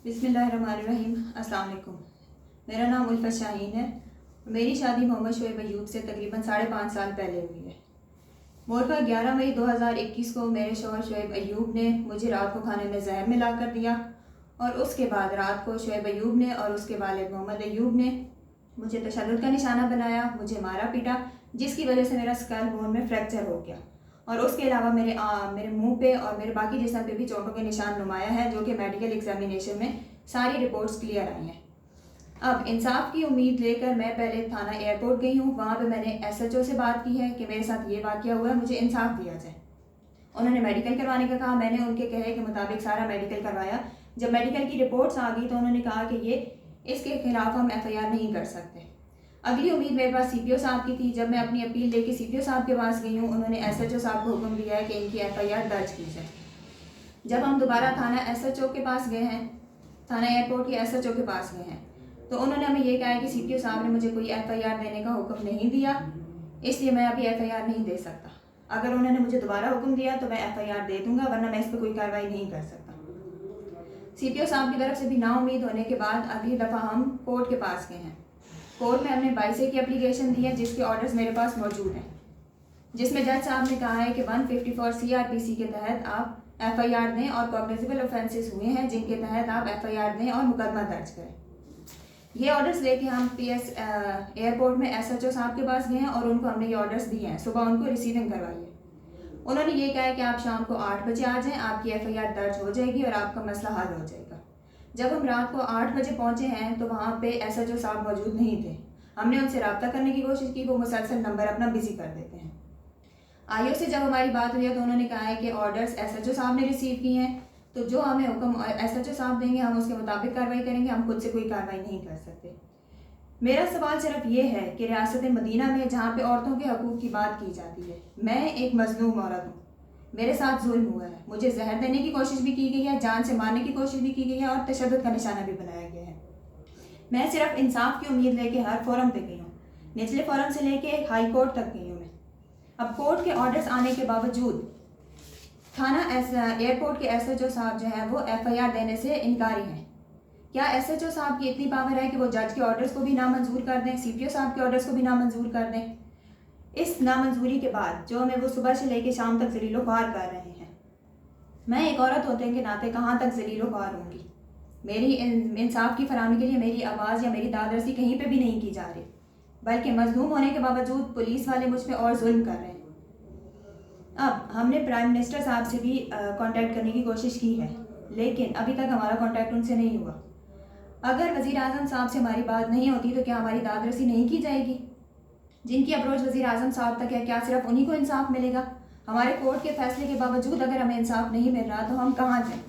बिस्मिल्लाहिर्रहमानिर्रहीम। अस्सलाम वालेकुम। मेरा नाम उल्फत शाहीन है। मेरी शादी मोहम्मद शोएब अयूब से तकरीबन 5.5 साल पहले हुई है। मोरका 11 मई 2021 को मेरे शौहर शोएब अयूब ने मुझे रात को खाने में जहर मिला कर दिया और उसके बाद रात को शोएब अयूब ने और उसके वालिद मोहम्मद अयूब ने मुझे तशद्दुद का निशाना बनाया, मुझे मारा पीटा, जिसकी वजह से मेरा स्कल बोन में फ्रैक्चर हो गया और उसके अलावा मेरे मुंह पे और मेरे बाकी जिस्म पे भी चोटों के निशान नुमाया है, जो कि मेडिकल एग्जामिनेशन में सारी रिपोर्ट्स क्लियर आई हैं। अब इंसाफ की उम्मीद लेकर मैं पहले थाना एयरपोर्ट गई हूँ। वहाँ पे मैंने SHO से बात की है कि मेरे साथ ये वाक़या हुआ है, मुझे इंसाफ दिया जाए। उन्होंने मेडिकल करवाने का कहा, मैंने उनके कहे के मुताबिक सारा मेडिकल करवाया। जब मेडिकल की रिपोर्ट्स आ गई तो उन्होंने कहा कि ये इसके खिलाफ हम FIR नहीं कर सकते। अगली उम्मीद मेरे पास CPO साहब की थी। जब मैं अपनी अपील लेके CPO साहब के पास गई हूँ, उन्होंने SHO साहब को हुक्म दिया है कि इनकी FIR दर्ज की जाए। जब हम दोबारा थाना SHO के पास गए हैं, थाना एयरपोर्ट के SHO के पास गए हैं, तो उन्होंने हमें ये कहा है कि CPO साहब ने मुझे कोई FIR देने का हुक्म नहीं दिया, इसलिए मैं अभी FIR नहीं दे सकता। अगर उन्होंने मुझे दोबारा हुक्म दिया तो मैं FIR दे दूँगा, वरना मैं इस पर कोई कार्रवाई नहीं कर सकता। CPO साहब की तरफ से भी नाउम्मीद होने के बाद अगली दफ़ा हम कोर्ट के पास गए हैं। कोर्ट में हमने 22A की एप्लीकेशन दी है, जिसके ऑर्डर्स मेरे पास मौजूद हैं, जिसमें जज साहब ने कहा है कि 154 CRPC के तहत आप FIR दें और कॉग्निजेबल ऑफेंसेस हुए हैं जिनके तहत आप FIR दें और मुकदमा दर्ज करें। ये ऑर्डर्स लेके हम PS एयरपोर्ट में SHO साहब के पास गए हैं और उनको हमने ये ऑर्डर्स दिए हैं। सुबह उनको रिसीविंग करवाई है। उन्होंने ये कहा है कि आप शाम को 8 बजे आ जाएँ, आपकी FIR दर्ज हो जाएगी और आपका मसला हल हो जाएगा। जब हम रात को 8 बजे पहुँचे हैं तो वहाँ पे SHO साहब मौजूद नहीं थे। हमने उनसे रब्ता करने की कोशिश की, वो मुसलसल नंबर अपना बिजी कर देते हैं। IO से जब हमारी बात हुई है तो उन्होंने कहा है कि ऑर्डर्स SHO साहब ने रिसीव किए हैं, तो जो हमें हुक्म SHO साहब देंगे हम उसके मुताबिक कार्रवाई करेंगे, हम खुद से कोई कार्रवाई नहीं कर सकते। मेरा सवाल सिर्फ ये है कि रियासत मदीना में जहाँ पे औरतों के हकूक़ की बात की जाती है, मैं एक मजलूम औरत हूँ, मेरे साथ जुल्म हुआ है, मुझे जहर देने की कोशिश भी की गई है, जान से मारने की कोशिश भी की गई है और तशद्दुद का निशाना भी बनाया गया है। मैं सिर्फ इंसाफ की उम्मीद लेके हर फोरम पे गई हूँ, निचले फोरम से लेके हाई कोर्ट तक गई हूँ मैं। अब कोर्ट के ऑर्डर्स आने के बावजूद थाना एयरपोर्ट के SHO साहब जो है वो FIR देने से इनकारी हैं। क्या SHO साहब की इतनी पावर है कि वो जज के ऑर्डर्स को भी नामंजूर कर दें, CPO साहब के ऑर्डर्स को भी नामंजूर कर दें? इस नामंजूरी के बाद जो हमें वो सुबह से लेके शाम तक ज़लीलो ख्वार कर रहे हैं, मैं एक औरत होने के नाते कहाँ तक ज़लीलो ख्वार होंगी? मेरी इंसाफ की फरहमी के लिए मेरी आवाज़ या मेरी दादरसी कहीं पे भी नहीं की जा रही, बल्कि मजलूम होने के बावजूद पुलिस वाले मुझ पर और जुल्म कर रहे हैं। अब हमने प्राइम मिनिस्टर साहब से भी कांटेक्ट करने की कोशिश की है, लेकिन अभी तक हमारा कांटेक्ट उनसे नहीं हुआ। अगर वज़ीर आज़म साहब से हमारी बात नहीं होती तो क्या हमारी दादरसी नहीं की जाएगी? जिनकी अप्रोच वज़ीर आज़म साहब तक है, क्या सिर्फ उन्हीं को इंसाफ मिलेगा? हमारे कोर्ट के फैसले के बावजूद अगर हमें इंसाफ नहीं मिल रहा तो हम कहाँ जाएँ?